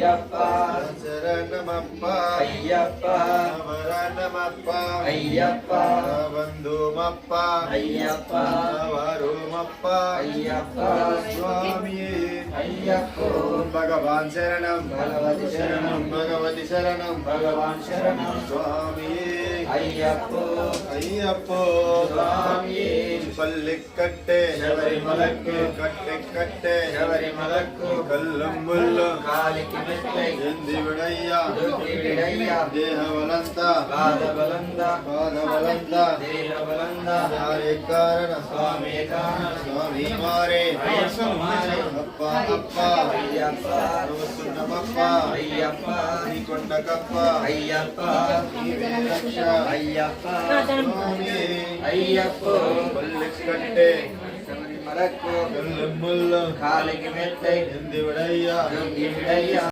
ஐயப்பா சரணமப்பா ஐயப்பா வரணமப்பா ஐயப்பா வந்துமப்பா ஐயப்பா வருமப்பா ஐயப்பா சுவாமியே ஐயப்போ பகவான் சரணம் பகவதி சரணம் பகவதி சரணம் பகவான் சரணம் சுவாமியே ஐயப்போ ஐயப்போ சுவாமியே பள்ளிக்கட்டே శబరిమలకు கட்டே శబరిమలకు கல்லும் முள்ளும் కాలికి మెత్తై ఎంది విడయ్యా దుఃఖి విడయ్యా దేహబలంతా పాదబలంద దేహబలంత యారే కారణ స్వామి కారణ స్వామి మారే అయ్యప్ప మారే అప్ప అప్ప అయ్యప్ప నమస్సున్నమప్ప అయ్యప్ప నీ కొండకప్ప అయ్యప్ప నీవే రక్ష అయ్యప్ప స్వామి అయ్యప్పో పల్లికట్టే శబరిమలకు కల్லும் ముள்ளும் కాలికి మెత్తై ఎంది విడయ్యా దుఃఖి విడయ్యా